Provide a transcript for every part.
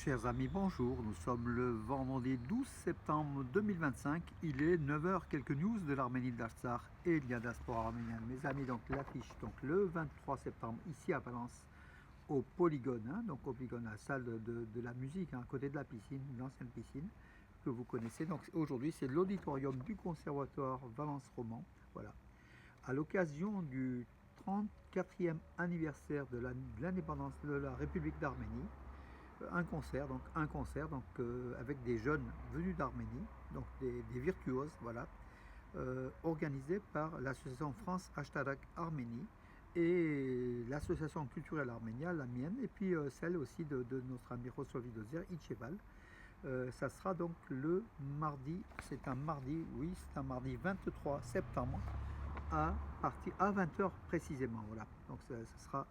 Chers amis, bonjour. Nous sommes le vendredi 12 septembre 2025. Il est 9 heures. Quelques news de l'Arménie de l'Artsakh et de la diaspora arménienne. Mes amis, donc l'affiche le 23 septembre ici à Valence au Polygone, donc au Polygone, la salle de la musique, à côté de la piscine, l'ancienne piscine que vous connaissez. Donc aujourd'hui, c'est l'auditorium du Conservatoire Valence Roman. Voilà. À l'occasion du 34e anniversaire de l'indépendance de la République d'Arménie, avec des jeunes venus d'Arménie, donc des virtuoses, voilà, organisé par l'association France Ashtarak Arménie et l'association culturelle arménienne, la mienne, et puis celle aussi de notre ami Rossovi Dozier, Itcheval. Ça sera donc le mardi, c'est un mardi 23 septembre à 20 heures précisément. Voilà. Donc ça sera.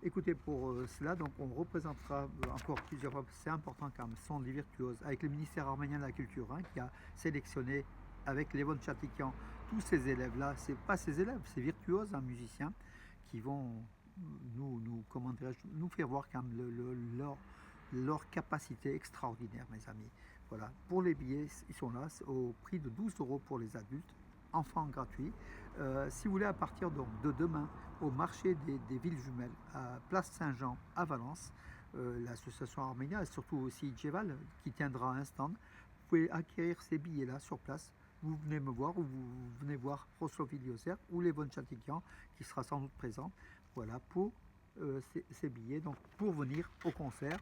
Écoutez, pour cela, donc on représentera encore plusieurs fois, c'est important quand même, sont les virtuoses, avec le ministère arménien de la Culture, qui a sélectionné avec Levon Chatikian tous ces élèves-là, c'est pas ces élèves, ces virtuoses, musiciens, qui vont nous faire voir quand même leur capacité extraordinaire, mes amis. Voilà. Pour les billets, ils sont là au prix de 12 euros pour les adultes, enfants gratuits. Si vous voulez, à partir donc de demain, au marché des villes jumelles, à Place Saint-Jean à Valence, l'association arménienne et surtout aussi Djeval qui tiendra un stand, vous pouvez acquérir ces billets-là sur place. Vous venez me voir ou vous venez voir Roslovi Lioser ou Levon Chatikian qui sera sans doute présent, voilà, pour ces billets, donc pour venir au concert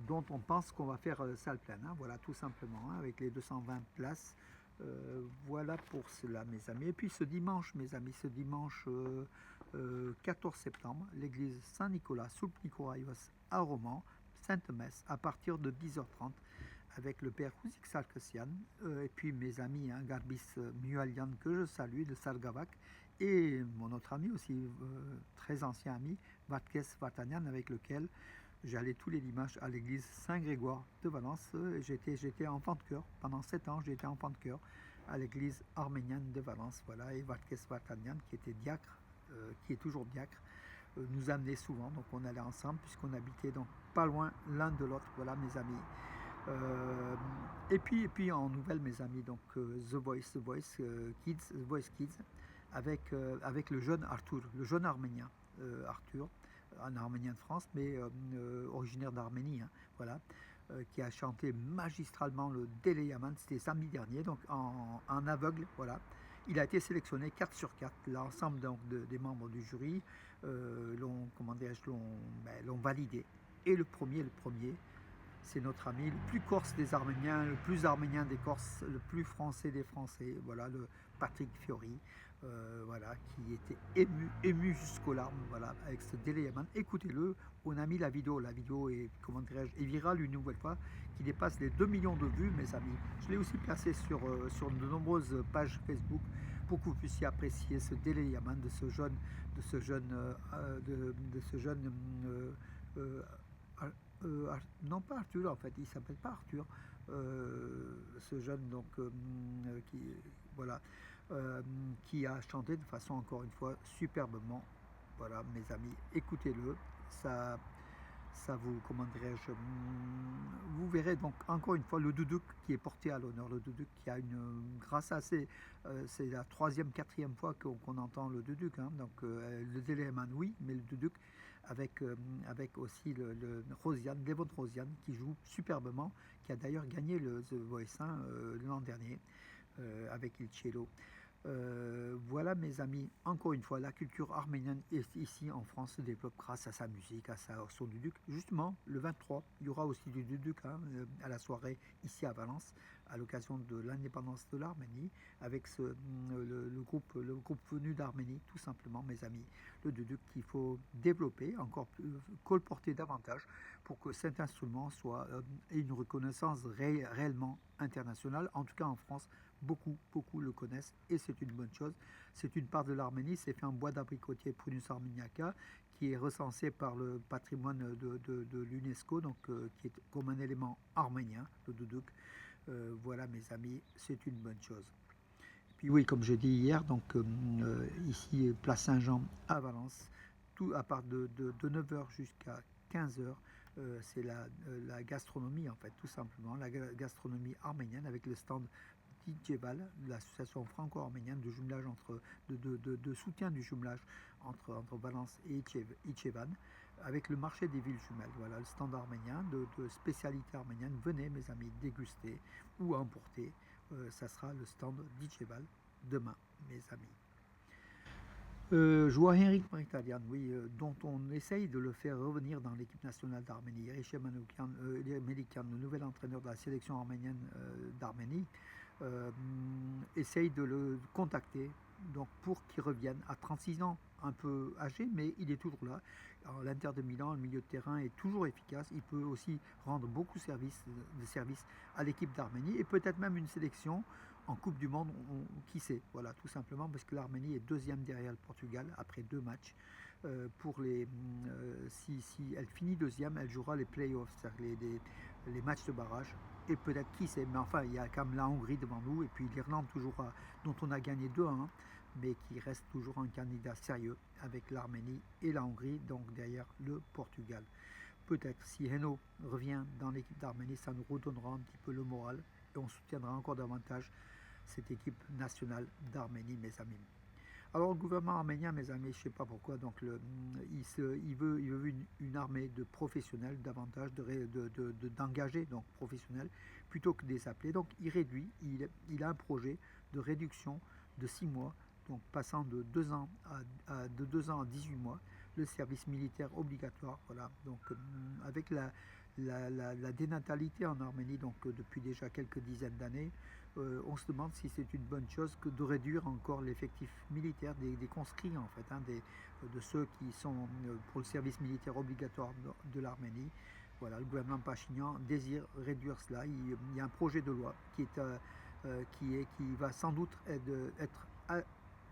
dont on pense qu'on va faire salle pleine, voilà, tout simplement, avec les 220 places. Voilà pour cela, mes amis. Et puis ce dimanche, mes amis, ce dimanche 14 septembre, l'église Saint-Nicolas, sous Nicoraïos à Romans, Sainte-Messe, à partir de 10h30, avec le père Rouzik Sarkisian, et puis mes amis, Garbis Mualian, que je salue, de Sargavak, et mon autre ami aussi, très ancien ami, Vatkes Vartanian, avec lequel j'allais tous les dimanches à l'église Saint-Grégoire de Valence. J'étais enfant de chœur. Pendant 7 ans, j'ai été enfant de chœur à l'église arménienne de Valence. Voilà. Et Vatkes Vartanian, qui était diacre, qui est toujours diacre, nous amenait souvent. Donc on allait ensemble, puisqu'on habitait donc pas loin l'un de l'autre. Voilà, mes amis. Et puis en nouvelle, mes amis, donc The Voice Kids, The Voice Kids, avec le jeune Arthur, le jeune arménien Arthur, un arménien de France, mais originaire d'Arménie, voilà, qui a chanté magistralement le Dele Yaman, c'était samedi dernier, donc en aveugle, voilà. Il a été sélectionné 4 sur 4. L'ensemble donc des membres du jury l'ont validé. Et le premier, c'est notre ami, le plus corse des Arméniens, le plus arménien des Corses, le plus français des Français, voilà, le Patrick Fiori, voilà, qui était ému jusqu'aux larmes, voilà, avec ce Dele Yaman. Écoutez-le, on a mis la vidéo est, comment dirais-je, est virale une nouvelle fois, qui dépasse les 2 millions de vues, mes amis. Je l'ai aussi placé sur de nombreuses pages Facebook pour que vous puissiez apprécier ce Dele Yaman de ce jeune, non pas Arthur, en fait, il s'appelle pas Arthur, ce jeune donc voilà, qui a chanté de façon encore une fois superbement. Voilà, mes amis, écoutez-le, ça vous, comment dirais-je, vous verrez donc encore une fois le doudouk qui est porté à l'honneur, le doudouk qui a grâce à c'est la troisième, quatrième fois qu'on entend le doudouk, donc le Déléman oui, mais le doudouk avec aussi le Rosiane, Devon Rosiane qui joue superbement, qui a d'ailleurs gagné le The Voice l'an dernier avec Il Cielo. Voilà, mes amis, encore une fois, la culture arménienne ici en France se développe grâce à sa musique, au son du Duc. Justement, le 23, il y aura aussi du Duc à la soirée ici à Valence, à l'occasion de l'indépendance de l'Arménie, avec le groupe venu d'Arménie, tout simplement, mes amis. Le Duc qu'il faut développer, encore plus, colporter davantage pour que cet instrument ait une reconnaissance réellement internationale. En tout cas, en France, beaucoup le connaissent et c'est une bonne chose. C'est une part de l'Arménie, c'est fait en bois d'abricotier Prunus armeniaca, qui est recensé par le patrimoine de l'UNESCO, donc qui est comme un élément arménien, le doudouk. Voilà, mes amis, c'est une bonne chose. Puis oui, comme j'ai dit hier, donc ici, Place Saint-Jean à Valence, tout à part de 9h jusqu'à 15h, c'est la gastronomie en fait, tout simplement, la gastronomie arménienne avec le stand d'Idjeval, l'association franco-arménienne de jumelage de soutien du jumelage entre Valence et Itchevan, avec le marché des villes jumelles. Voilà, le stand arménien de spécialité arménienne. Venez mes amis déguster ou emporter. Ça sera le stand d'Itcheval demain, mes amis. Joao Henrique Mkhitaryan, oui, dont on essaye de le faire revenir dans l'équipe nationale d'Arménie. Yerishe Melikian, le nouvel entraîneur de la sélection arménienne d'Arménie, essaye de le contacter donc pour qu'il revienne à 36 ans, un peu âgé, mais il est toujours là. L'Inter de Milan, le milieu de terrain, est toujours efficace. Il peut aussi rendre beaucoup de services à l'équipe d'Arménie et peut-être même une sélection en Coupe du Monde, qui sait, voilà, tout simplement parce que l'Arménie est deuxième derrière le Portugal après 2 matchs. Si elle finit deuxième, elle jouera les playoffs, c'est-à-dire les matchs de barrage. Et peut-être qui sait, mais enfin il y a quand même la Hongrie devant nous et puis l'Irlande toujours dont on a gagné 2-1, mais qui reste toujours un candidat sérieux avec l'Arménie et la Hongrie, donc derrière le Portugal. Peut-être si Heno revient dans l'équipe d'Arménie, ça nous redonnera un petit peu le moral et on soutiendra encore davantage cette équipe nationale d'Arménie, mes amis. Alors le gouvernement arménien, mes amis, je ne sais pas pourquoi, donc il veut une armée de professionnels davantage, d'engagés, donc professionnels, plutôt que des appelés. Donc il réduit, il a un projet de réduction de 6 mois, donc passant de 2 ans à 18 mois, le service militaire obligatoire. Voilà, donc avec la dénatalité en Arménie, donc depuis déjà quelques dizaines d'années, on se demande si c'est une bonne chose que de réduire encore l'effectif militaire des conscrits en fait, de ceux qui sont pour le service militaire obligatoire de l'Arménie. Voilà, le gouvernement Pachinian désire réduire cela. Il y a un projet de loi qui va sans doute être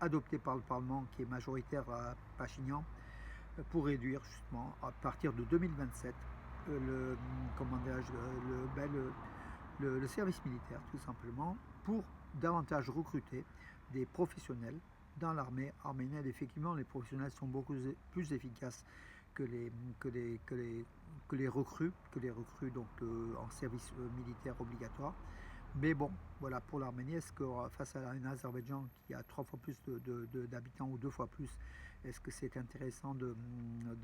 adopté par le Parlement, qui est majoritaire à Pachinian, pour réduire justement à partir de 2027 le service militaire, tout simplement, pour davantage recruter des professionnels dans l'armée arménienne. Effectivement, les professionnels sont beaucoup plus efficaces que les recrues donc, en service militaire obligatoire. Mais bon, voilà, pour l'Arménie, est-ce que face à un Azerbaïdjan qui a 3 fois plus d'habitants ou 2 fois plus, est-ce que c'est intéressant de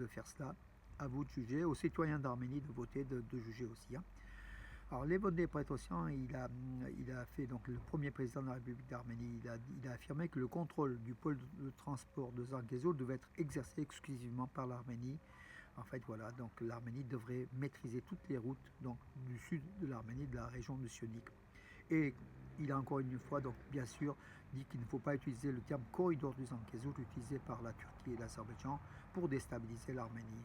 faire cela? À vous de juger, aux citoyens d'Arménie de voter, de juger aussi. Alors, Levon Petrosyan, il a fait, donc le premier président de la République d'Arménie, il a affirmé que le contrôle du pôle de transport de Zangezur devait être exercé exclusivement par l'Arménie. En fait, voilà, donc l'Arménie devrait maîtriser toutes les routes donc, du sud de l'Arménie, de la région de Sionik. Et il a encore une fois, donc bien sûr, dit qu'il ne faut pas utiliser le terme corridor du Zangezur utilisé par la Turquie et l'Azerbaïdjan pour déstabiliser l'Arménie.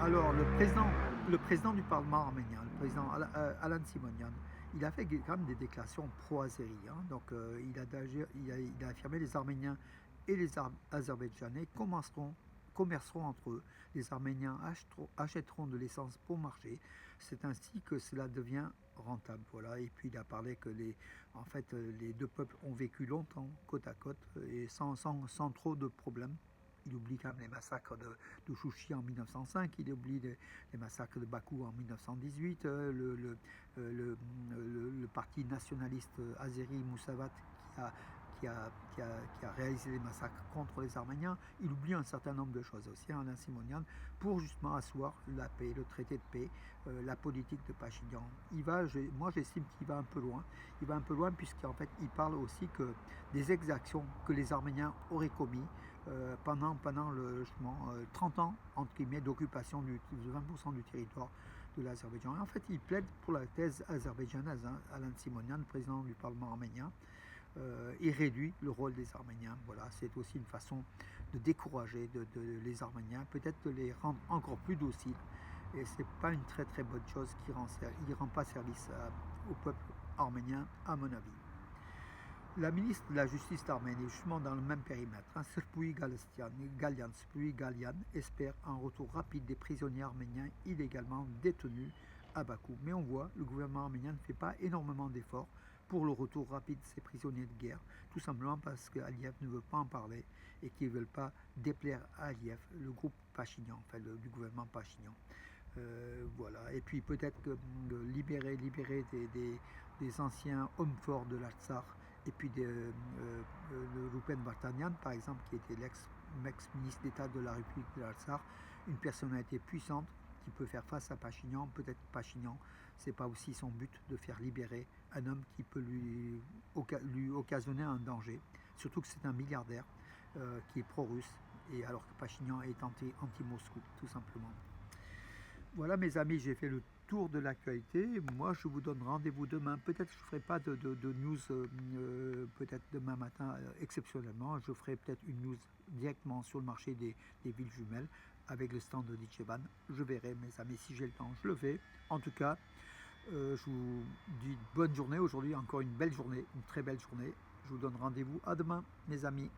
Alors, le président du Parlement arménien, le président Alan Simonian, il a fait quand même des déclarations pro-azérie. Donc, il a affirmé que les Arméniens et les Azerbaïdjanais commerceront entre eux. Les Arméniens achèteront de l'essence bon marché. C'est ainsi que cela devient rentable. Voilà. Et puis, il a parlé que les deux peuples ont vécu longtemps côte à côte et sans trop de problèmes. Il oublie quand même les massacres de Chouchi en 1905, il oublie les massacres de Bakou en 1918, le parti nationaliste azéri Moussavat qui a réalisé les massacres contre les Arméniens. Il oublie un certain nombre de choses aussi, Alain Simonian, pour justement asseoir la paix, le traité de paix, la politique de Pachinian. Moi j'estime qu'il va un peu loin. Il va un peu loin puisqu'en fait il parle aussi que des exactions que les Arméniens auraient commis pendant 30 ans entre guillemets d'occupation de 20% du territoire de l'Azerbaïdjan. Et en fait, il plaide pour la thèse azerbaïdjanaise. Alan Simonian, président du Parlement arménien, il réduit le rôle des Arméniens. Voilà, c'est aussi une façon de décourager les Arméniens, peut-être de les rendre encore plus dociles. Et c'est pas une très très bonne chose qui rend pas service au peuple arménien, à mon avis. La ministre de la Justice d'Arménie, justement dans le même périmètre, Sırpui Galyan, espère un retour rapide des prisonniers arméniens illégalement détenus à Bakou. Mais on voit, le gouvernement arménien ne fait pas énormément d'efforts pour le retour rapide de ces prisonniers de guerre, tout simplement parce qu'Aliyev ne veut pas en parler et qu'ils ne veulent pas déplaire à Aliyev. Le groupe Pachinian, enfin du gouvernement Pachinian. Voilà. Et puis peut-être que libérer des anciens hommes forts de l'Artsakh, et puis le Roupen Vartanian, par exemple, qui était l'ex-ministre d'État de la République de l'Artsakh, une personnalité puissante qui peut faire face à Pachinian. Peut-être Pachinian, c'est pas aussi son but de faire libérer un homme qui peut lui occasionner un danger, surtout que c'est un milliardaire qui est pro-russe, et alors que Pachinian est anti-Moscou, tout simplement. Voilà mes amis, j'ai fait le tour de l'actualité. Moi je vous donne rendez-vous demain. Peut-être je ne ferai pas de news peut-être demain matin exceptionnellement. Je ferai peut-être une news directement sur le marché des villes jumelles avec le stand de Ditcheban. Je verrai mes amis, si j'ai le temps, je le fais. En tout cas, je vous dis bonne journée. Aujourd'hui encore une belle journée, une très belle journée. Je vous donne rendez-vous à demain mes amis.